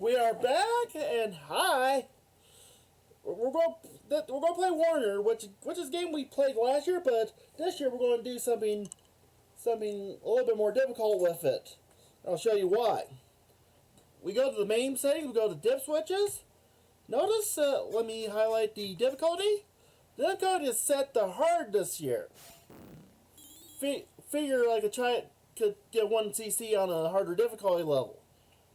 We are back, and hi. We're going to play Wardner, which is a game we played last year, but this year we're going to do something a little bit more difficult with it. I'll show you why. We go to the main settings. We go to dip switches. Notice, let me highlight the difficulty. The difficulty is set to hard this year. Figure like a try could get 1 CC on a harder difficulty level.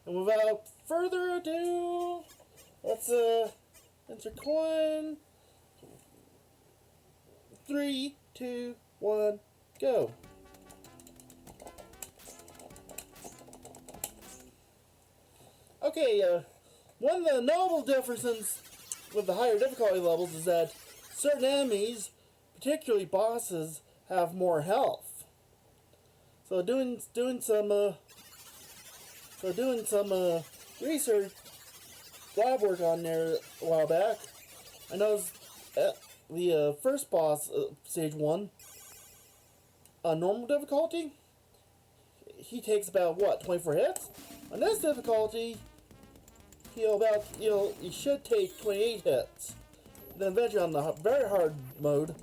And without further ado, let's enter coin. 3, 2, 1, go. Okay, one of the notable differences with the higher difficulty levels is that certain enemies, particularly bosses, have more health. So doing some research, lab work on there a while back, I noticed the first boss, stage 1, on normal difficulty, he takes about, 24 hits? On this difficulty, he should take 28 hits. And then eventually on the very hard mode,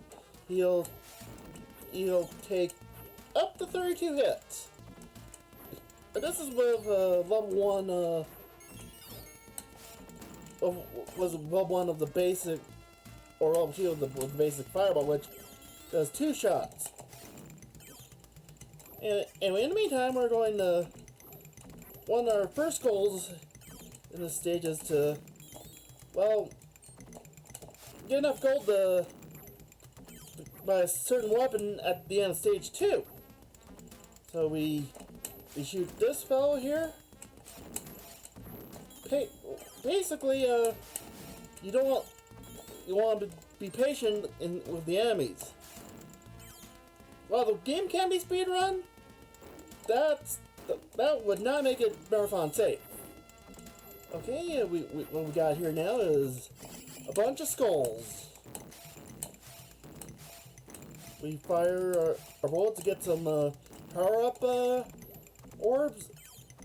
he'll take up to 32 hits. But this is with level 1, was level 1 of the basic, or level 2 of the basic fireball, which does 2 shots. And anyway, in the meantime, we're going to, one of our first goals in this stage is to, get enough gold to buy a certain weapon at the end of stage 2. So we shoot this fellow here. Basically, you want to be patient with the enemies. While the game can be speedrun, that would not make it marathon safe. Okay, what we got here now is a bunch of skulls. We fire our bullets to get some power-up orbs,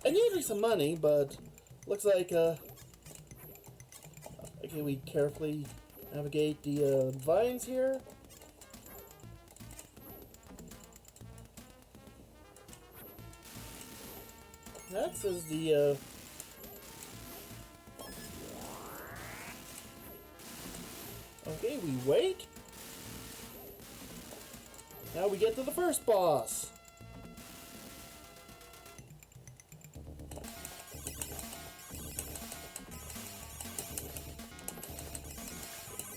and usually some money, but looks like, okay, we carefully navigate the vines here. Next is the, okay, we wait. Now we get to the first boss.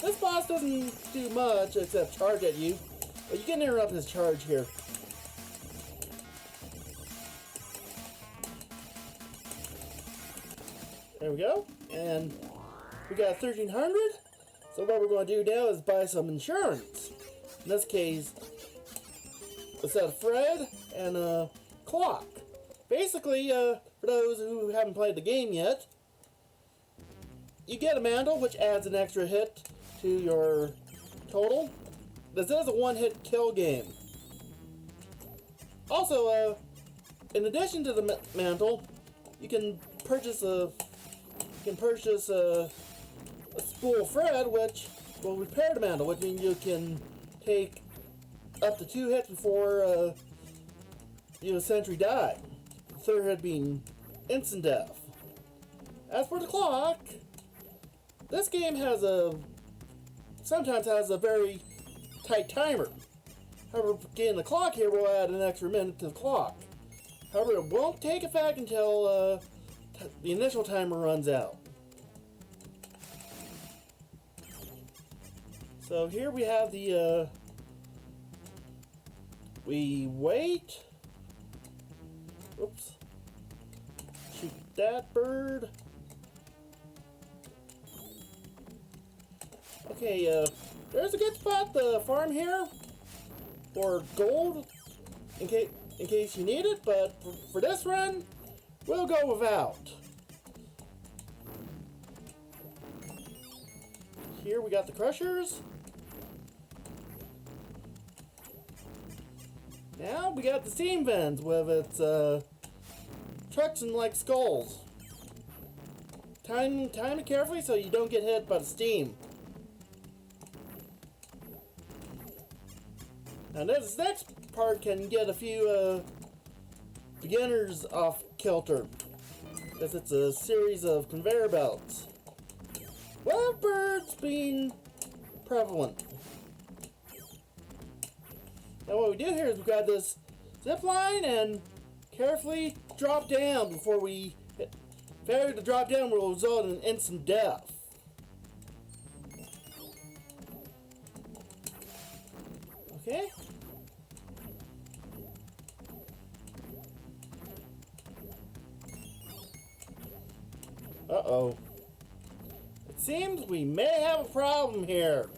This boss doesn't do much except charge at you, but you can interrupt his charge here. There we go, and we got 1,300. So what we're going to do now is buy some insurance. In this case, a set of Fred and a clock. Basically, for those who haven't played the game yet, you get a mantle, which adds an extra hit to your total. This is a one-hit kill game. Also, in addition to the mantle, you can purchase a spool of Fred, which will repair the mantle, which means you can take up to 2 hits before you essentially die. The third hit being instant death. As for the clock, this game sometimes has a very tight timer. However, getting the clock here will add an extra minute to the clock. However, it won't take effect until the initial timer runs out. So here we have the, we wait. Oops. Shoot that bird. Okay, there's a good spot to farm here for gold in case you need it, but for this run, we'll go without. Here we got the crushers. Now we got the steam vents with its trucks and like skulls. Time it carefully so you don't get hit by the steam. Now this next part can get a few beginners off kilter, as it's a series of conveyor belts. Wild birds being prevalent. Now what we do here is we've got this zip line and carefully drop down before we hit. Failure to drop down will result in instant death. Okay. Uh-oh. It seems we may have a problem here.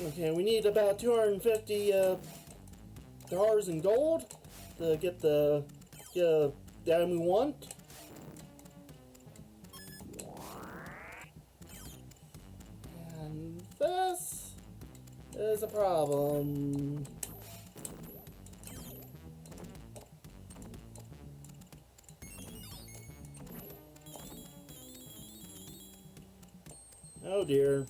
Okay, we need about $250 in gold to get the item we want. And this is a problem. Oh dear.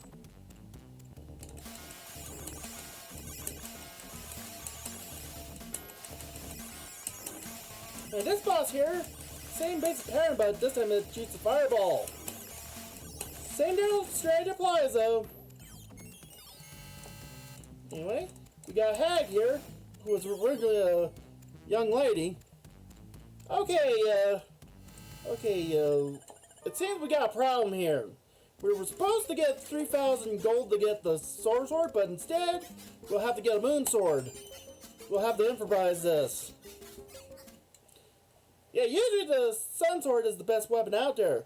Now this boss here, same basic pattern, but this time it shoots a fireball. Same deal straight applies though. Anyway, we got a hag here, who was originally a young lady. Okay, it seems we got a problem here. We were supposed to get 3,000 gold to get the sword, but instead, we'll have to get a moon sword. We'll have to improvise this. Yeah, usually the sun sword is the best weapon out there.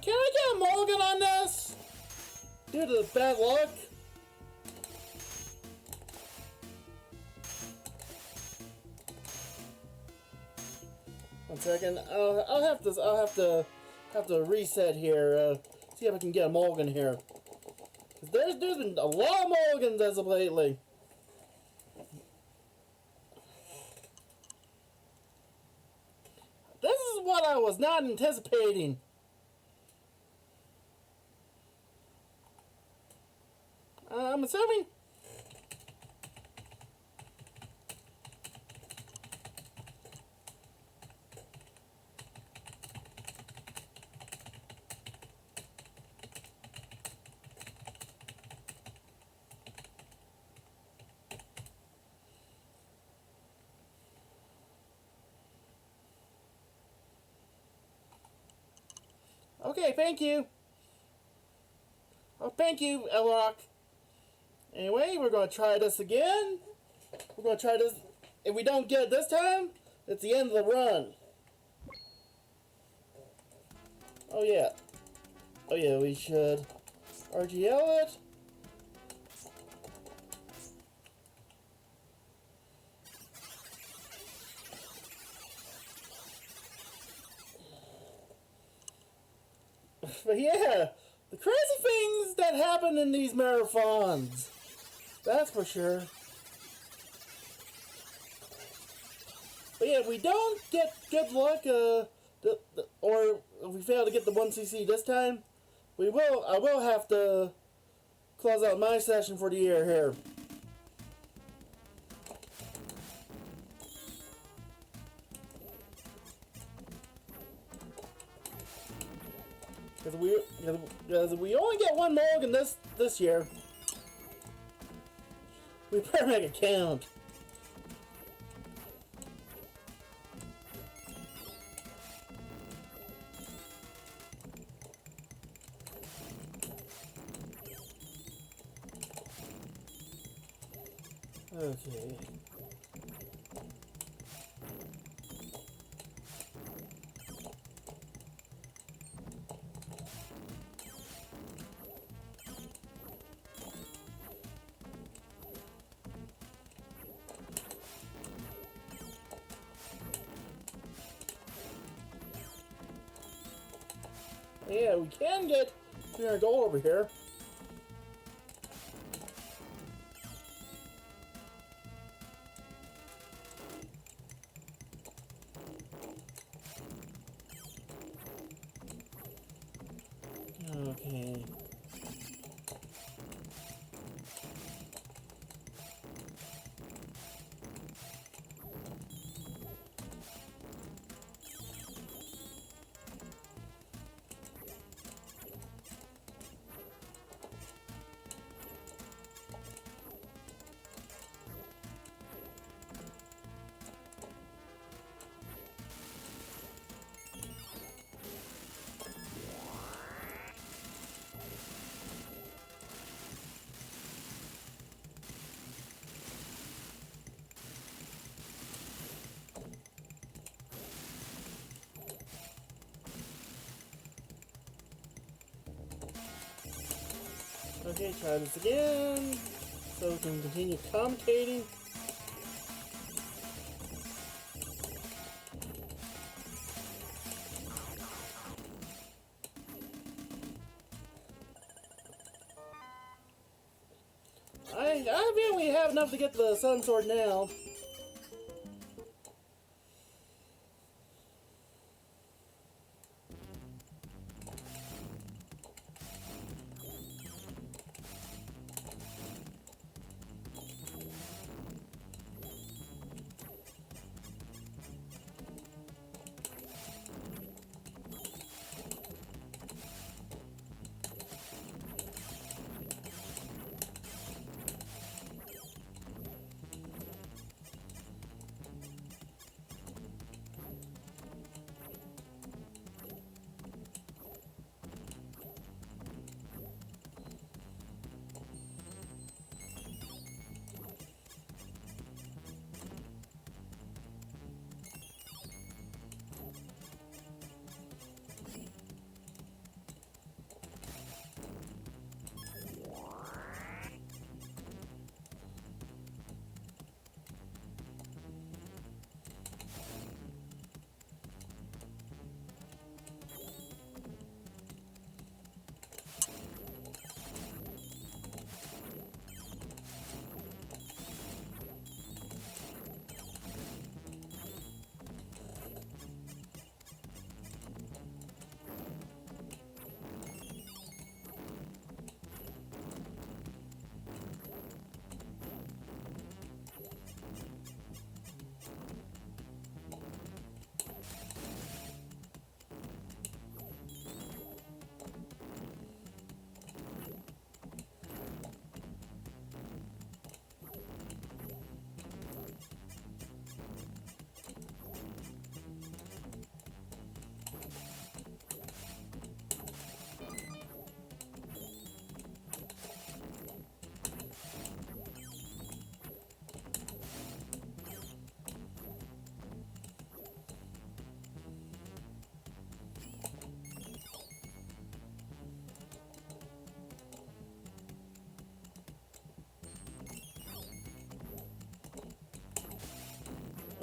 Can I get a mulligan on this? Due to the bad luck. One second. I'll have to reset here. See if I can get a mulligan here. Cause there's been a lot of mulligans as of lately. This is what I was not anticipating. I'm assuming. Okay, thank you. Oh, thank you, Elrock. Anyway, we're going to try this again. We're going to try this. If we don't get it this time, it's the end of the run. Oh yeah. Oh yeah, we should RGL it. But yeah, the crazy things that happen in these marathons. That's for sure. But yeah, if we don't get good luck, or if we fail to get the 1cc this time, I will have to close out my session for the year here. Because we only get one mulligan this year. We better make it count. Okay. Yeah, we can get 300 gold over here. Okay. Okay, try this again. So we can continue commentating. I feel we have enough to get the Sun Sword now.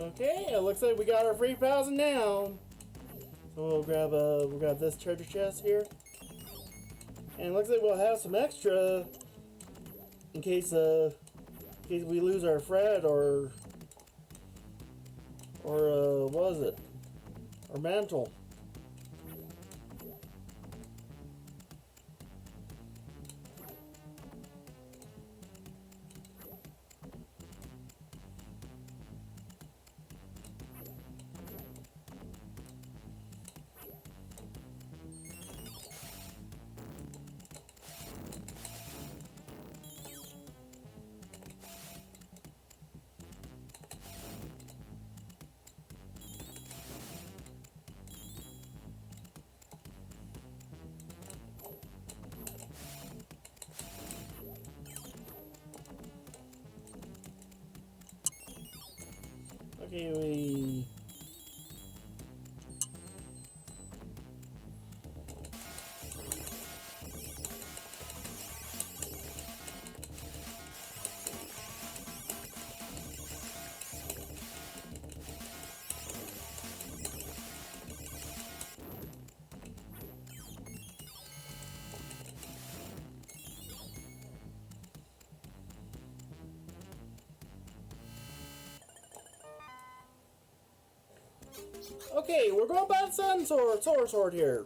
Okay, it looks like we got our 3,000 now. So we'll grab this treasure chest here. And it looks like we'll have some extra in case we lose our Fred or what was it? Our mantle. Okay, we... Okay, we're going by the Sun Sword here,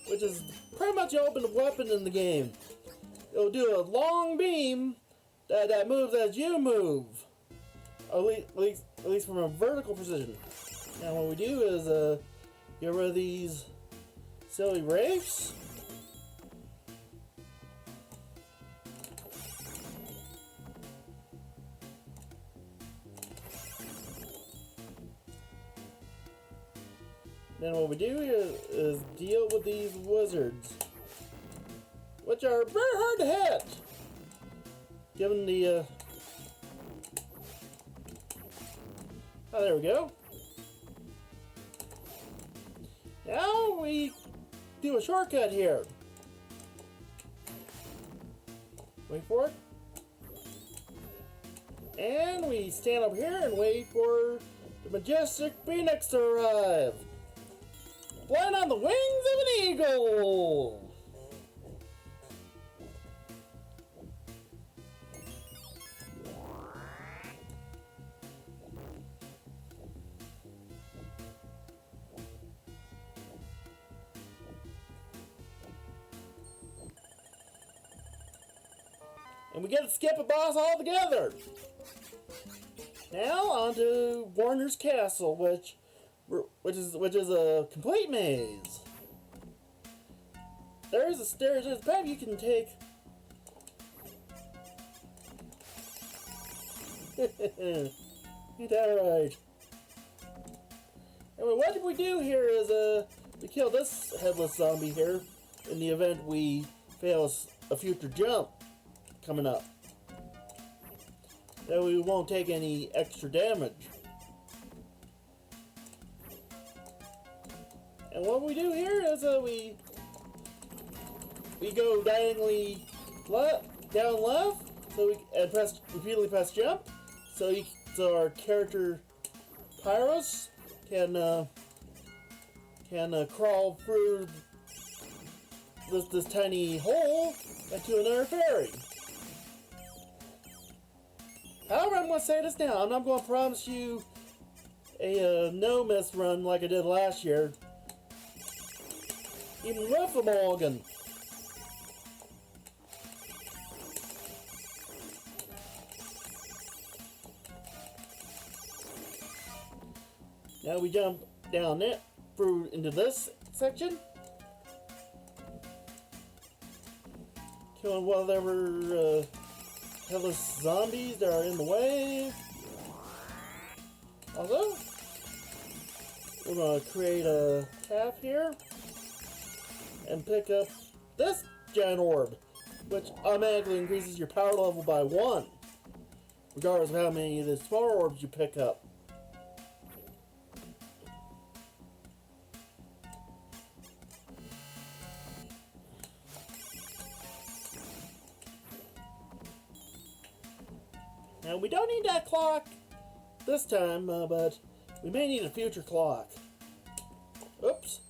which is pretty much the ultimate weapon in the game. It'll do a long beam that moves as you move, at least from a vertical precision. Now what we do is get rid of these silly wraiths. Then what we do is deal with these wizards, which are very hard to hit, given the, oh, there we go. Now we do a shortcut here. Wait for it. And we stand up here and wait for the majestic phoenix to arrive. Flying on the wings of an eagle! And we get to skip a boss altogether! Now on to Wardner's castle, which is a complete maze. There's a path you can take. Ain't that right? Anyway, what we do here is we kill this headless zombie here in the event we fail a future jump coming up. That we won't take any extra damage. And what we do here is we go diagonally down left, and repeatedly press jump, so our character Pyros can crawl through this tiny hole into another fairy. However, I'm going to say this now. I'm not going to promise you a no-miss run like I did last year. Even with the Morgan. Now we jump down it through into this section. Killing whatever headless zombies that are in the way. Also, we're going to create a path here and pick up this giant orb, which automatically increases your power level by 1, regardless of how many of the smaller orbs you pick up. Now we don't need that clock this time, but we may need a future clock. Oops.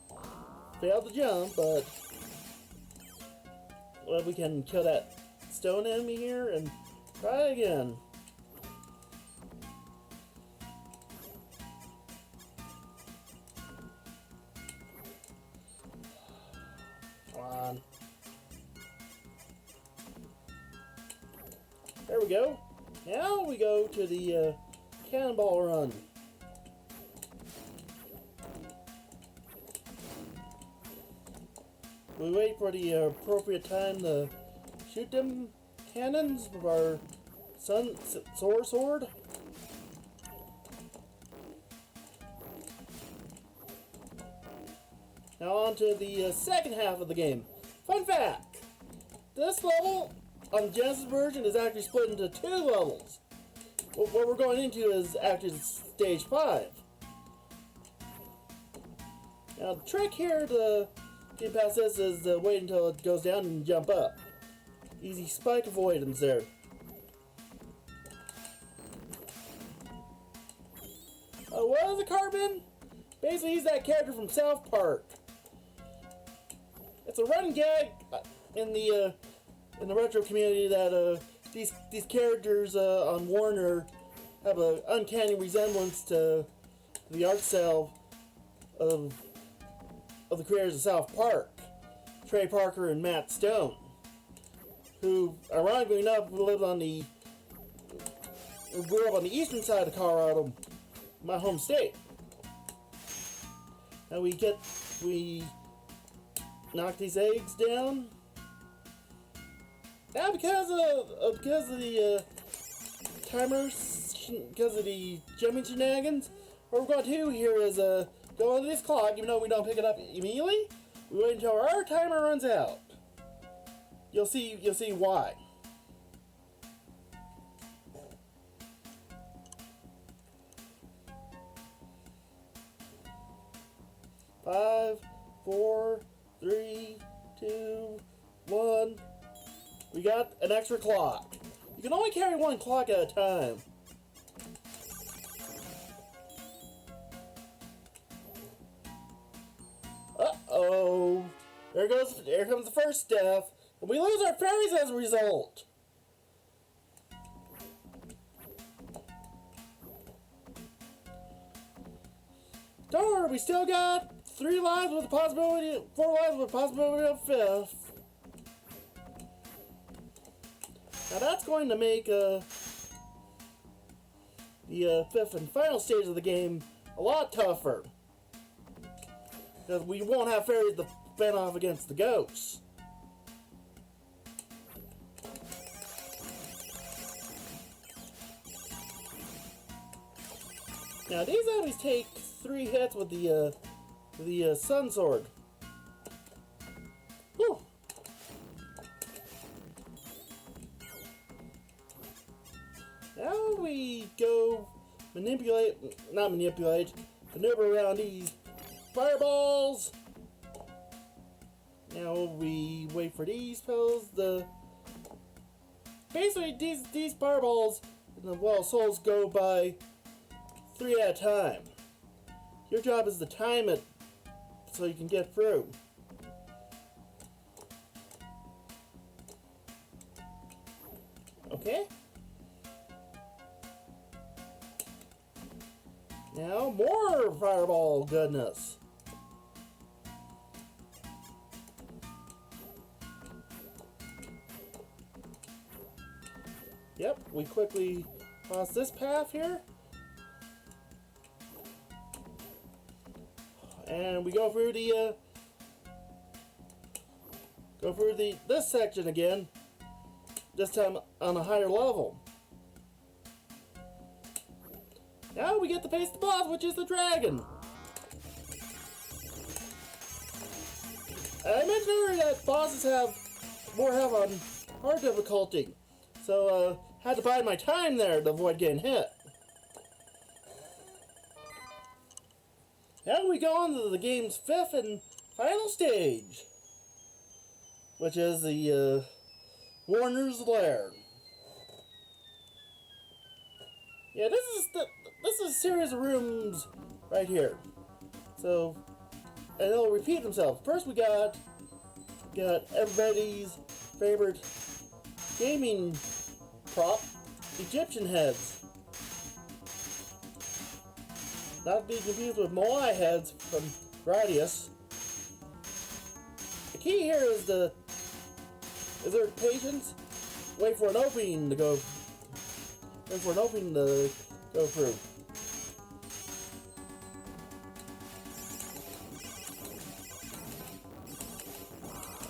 Failed to jump, but well, we can kill that stone enemy here and try again. Come on. There we go. Now we go to the cannonball run. We wait for the appropriate time to shoot them cannons with our sword. Now on to the second half of the game. Fun fact! This level on the Genesis version is actually split into 2 levels. what we're going into is actually stage 5. Now the trick here to get past this is to wait until it goes down and jump up. Easy spike avoidance there. What is a carbon? Basically, he's that character from South Park. It's a running gag in the retro community that these characters on Wardner have an uncanny resemblance to the art style of the creators of South Park, Trey Parker and Matt Stone, who, ironically enough, grew up on the eastern side of Colorado, my home state. Now we knock these eggs down. Now because of the timers, because of the jumping shenanigans, what we're going to do here is go on this clock, even though we don't pick it up immediately. We wait until our timer runs out. You'll see why. Five, 4, 3, 2, 1. We got an extra clock. You can only carry one clock at a time. Uh-oh. There comes the first death. And we lose our fairies as a result. Don't worry, we still got 4 lives with a possibility of 5th. Now that's going to make the 5th and final stage of the game a lot tougher. Because we won't have fairies to fend off against the ghosts. Now these enemies take 3 hits with the Sun Sword. Whew. Now we go maneuver around these fireballs. Now we wait for these spells. Basically these fireballs in the Well of Souls go by 3 at a time. Your job is to time it so you can get through. Okay. Now more fireball goodness. Yep, we quickly cross this path here. And we go through this section again, this time on a higher level. Now we get to face the boss, which is the dragon. I mentioned earlier that bosses have more health on hard difficulty, so had to bide my time there to avoid getting hit. Now we go on to the game's 5th and final stage, which is the Wardner's Lair. Yeah, this is a series of rooms right here. So, and it'll repeat themselves. First we got everybody's favorite gaming prop, Egyptian heads. Not to be confused with Moai heads from Gradius. The key here is there patience? Wait for an opening to go through.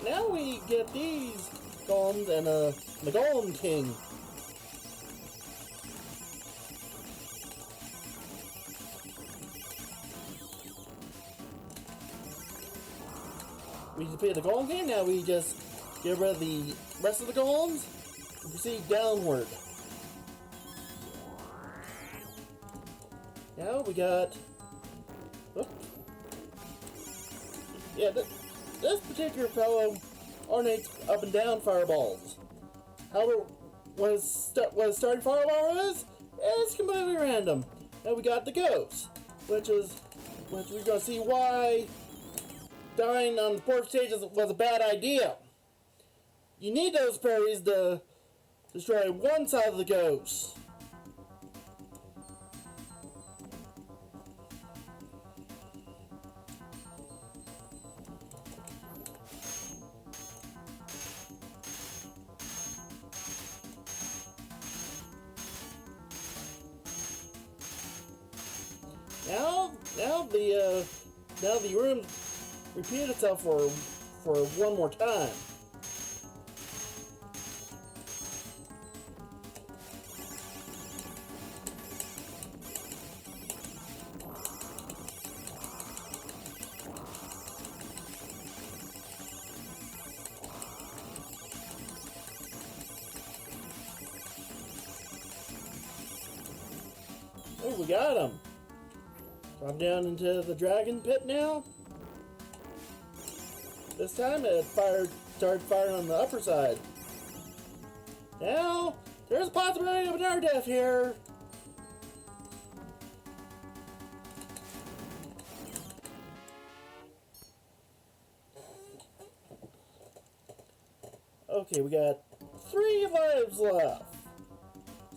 Now we get these golems and the Golem King. We defeated the Golem King, now we just get rid of the rest of the golems and proceed downward. Now we got... Oh. Yeah, this particular fellow ornates up and down fireballs. However, when a starting fireball is, it's completely random. Now we got the ghost, which we're going to see why dying on the fourth stage was a bad idea. You need those parries to destroy one side of the ghost. Now the room repeated itself for one more time. Oh, we got him. Drop down into the dragon pit now. This time it started firing on the upper side. Now, there's a possibility of another death here. Okay, we got 3 lives left.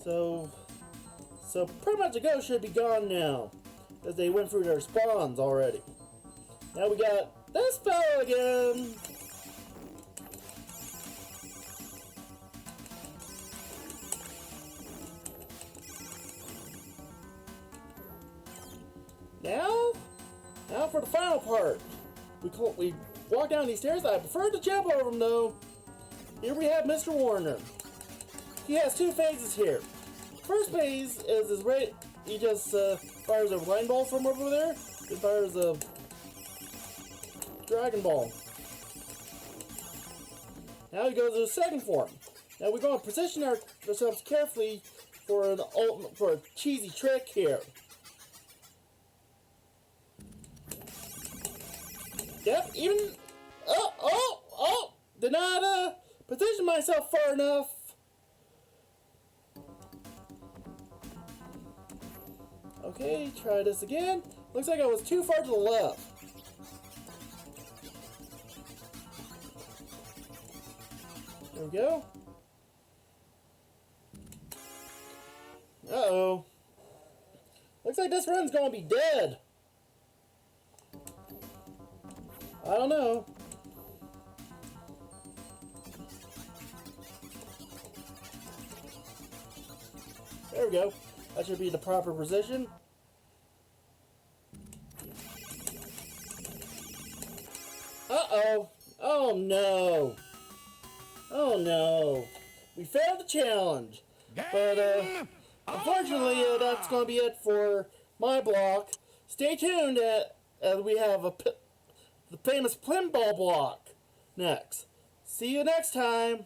So pretty much the ghost should be gone now, as they went through their spawns already. Now we got this fellow again. Now for the final part. We walk down these stairs. I prefer to jump over them though. Here we have Mr. Wardner. He has 2 phases here. First phase is his rate. He just fires a line ball from over there. He fires a Dragon Ball. Now he goes to the second form. Now we're going to position ourselves carefully for a cheesy trick here. Yep, did not position myself far enough. Okay, try this again. Looks like I was too far to the left. There we go. Uh-oh. Looks like this run's gonna be dead. I don't know. There we go. That should be the proper position. Uh-oh. Oh no. Oh no. We failed the challenge. But unfortunately, that's going to be it for my block. Stay tuned as we have the famous pinball block next. See you next time.